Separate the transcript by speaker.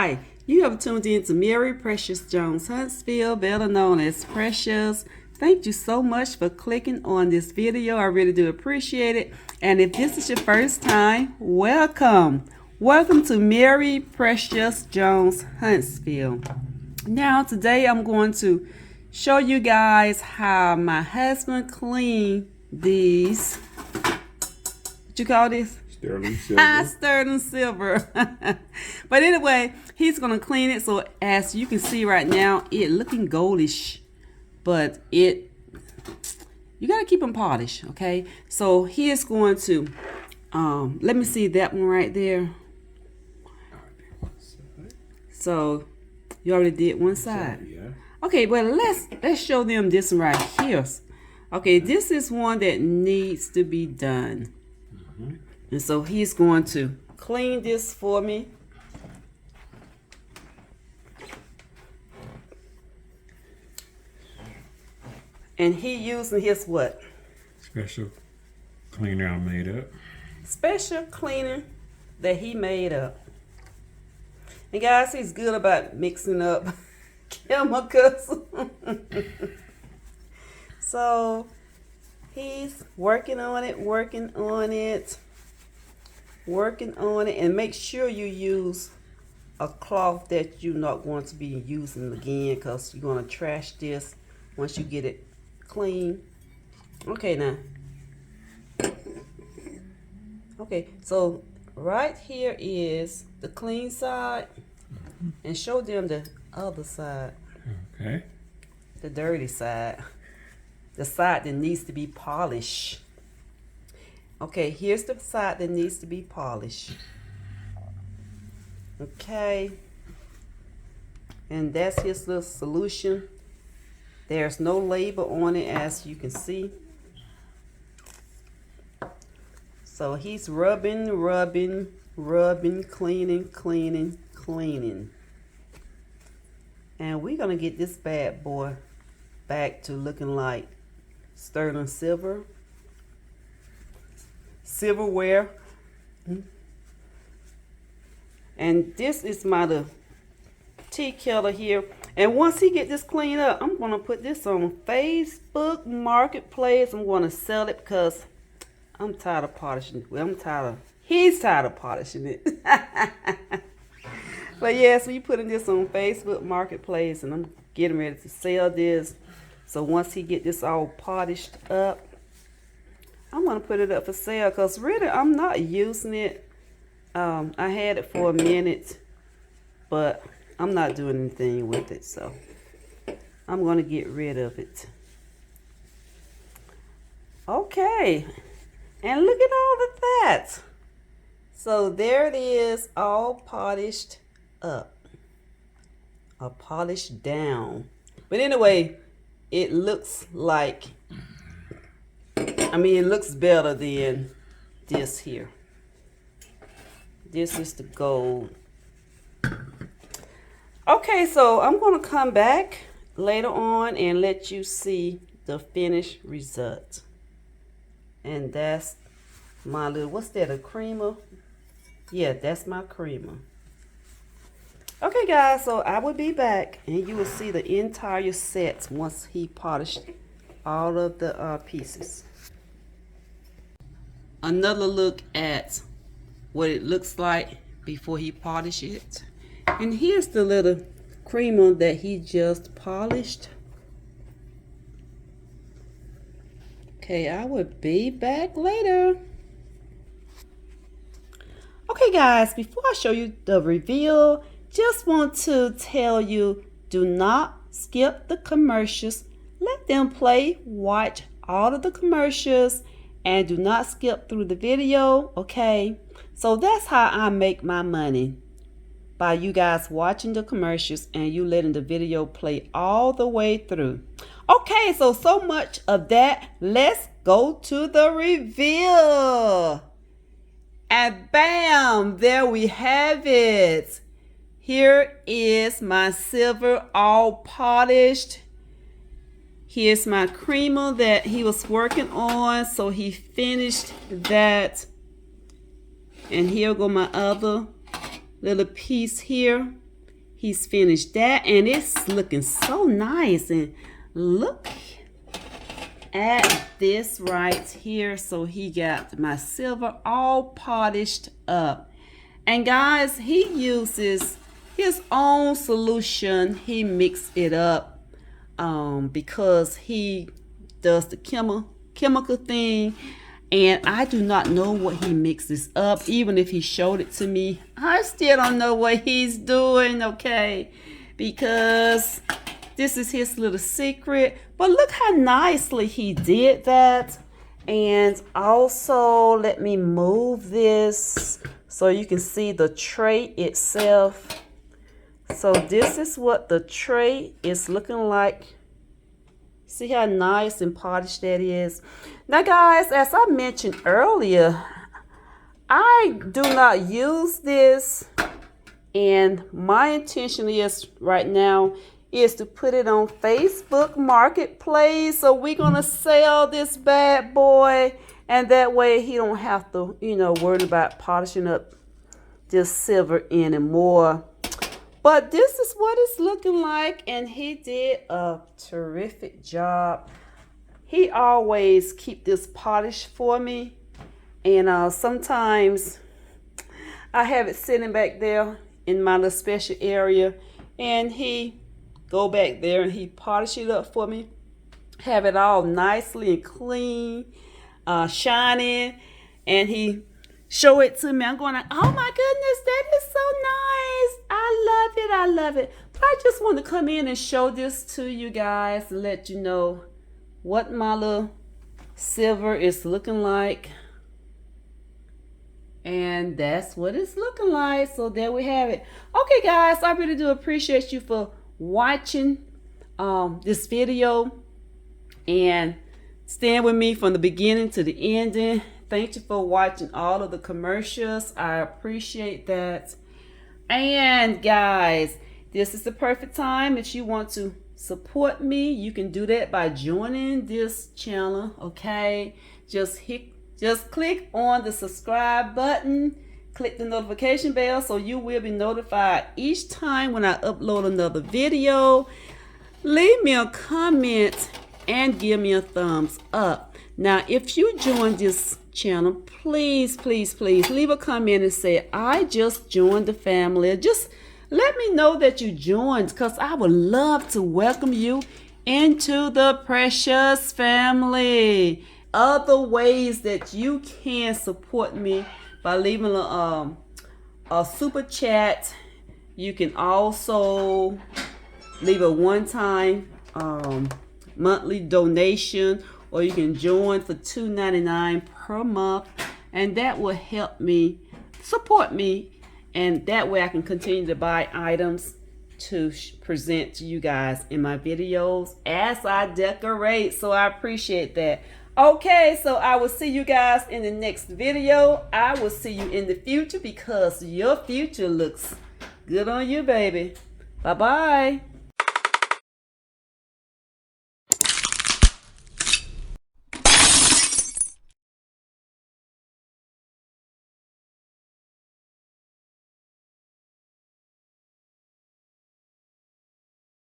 Speaker 1: Hi, you have tuned in to Mary Precious Jones Huntsville, better known as Precious. Thank you so much for clicking on this video. I really do appreciate it. And if this is your first time, welcome. Welcome to Mary Precious Jones Huntsville. Now, today I'm going to show you guys how my husband cleaned these. What you call this?
Speaker 2: Sterling silver.
Speaker 1: Sterling silver. But anyway, he's gonna clean it. So as you can see right now, it looking goldish, but you gotta keep them polished, okay? So he is going to let me see that one right there. So you already did one side.
Speaker 2: Yeah.
Speaker 1: Okay, well let's show them this one right here. Okay, this is one that needs to be done. And so he's going to clean this for me. And he using his what?
Speaker 2: Special cleaner I made up.
Speaker 1: Special cleaner that he made up. And guys, he's good about mixing up chemicals. So he's working on it, and make sure you use a cloth that you're not going to be using again, because you're going to trash this once you get it clean. Okay, now. Okay, so right here is the clean side, and show them the other side.
Speaker 2: Okay.
Speaker 1: The dirty side. The side that needs to be polished. Okay, here's the side that needs to be polished. Okay. And that's his little solution. There's no label on it, as you can see. So he's rubbing, cleaning. And we're going to get this bad boy back to looking like sterling silverware. And this is my tea kettle here. And once he get this cleaned up, I'm going to put this on Facebook Marketplace. I'm going to sell it because I'm tired of polishing it. He's tired of polishing it. But yes, we putting this on Facebook Marketplace, and I'm getting ready to sell this. So once he get this all polished up, I'm going to put it up for sale, because really I'm not using it. I had it for a minute, but I'm not doing anything with it. So I'm going to get rid of it. Okay. And look at all of that. So there it is, all polished up. Or polished down. But anyway, it looks like, it looks better than this here. This is the gold. Okay, so I'm going to come back later on and let you see the finished result. And that's my little, what's that, a creamer? Yeah, that's my creamer. Okay, guys, so I will be back, and you will see the entire set once he polished all of the pieces. Another look at what it looks like before he polished it. And here's the little creamer that he just polished. Okay, I will be back later. Okay, guys, before I show you the reveal, just want to tell you, do not skip the commercials. Let them play, watch all of the commercials, and do not skip through the video, okay? So that's how I make my money, by you guys watching the commercials and you letting the video play all the way through. Okay, so much of that. Let's go to the reveal. And bam, there we have it. Here is my silver all polished. Here's my creamer that he was working on. So he finished that. And here go my other little piece here. he's finished that, and it's looking so nice. And look at this right here. So he got my silver all polished up. And guys, he uses his own solution. He mixed it up because he does the chemical thing. And I do not know what he mixes up. Even if he showed it to me, I still don't know what he's doing, okay? Because this is his little secret. But look how nicely he did that. And also, let me move this so you can see the tray itself. So this is what the tray is looking like. See how nice and polished that is. Now guys, as I mentioned earlier, I do not use this, and my intention is right now is to put it on Facebook Marketplace. So we're gonna sell this bad boy, and that way he don't have to, worry about polishing up this silver anymore. But this is what it's looking like, and he did a terrific job. He always keep this polished for me, and sometimes I have it sitting back there in my little special area, and he go back there and he polish it up for me, have it all nicely and clean, shining, and he show it to me. I'm going like, oh my goodness, that is so nice. I love it. But I just want to come in and show this to you guys and let you know what my little silver is looking like. And that's what it's looking like. So there we have it. Okay guys, I really do appreciate you for watching this video and staying with me from the beginning to the ending. Thank you for watching all of the commercials. I appreciate that. And guys, this is the perfect time if you want to support me. You can do that by joining this channel, okay? Just click on the subscribe button, click the notification bell so you will be notified each time when I upload another video. Leave me a comment and give me a thumbs up. Now, if you join this channel, please leave a comment and say, I just joined the family. Just let me know that you joined, because I would love to welcome you into the precious family. Other ways that you can support me by leaving a super chat. You can also leave a one-time monthly donation, or you can join for $2.99 per month, and that will help me support me, and that way I can continue to buy items to present to you guys in my videos as I decorate. So I appreciate that. Okay, so I will see you guys in the next video. I will see you in the future, because your future looks good on you, baby. Bye bye.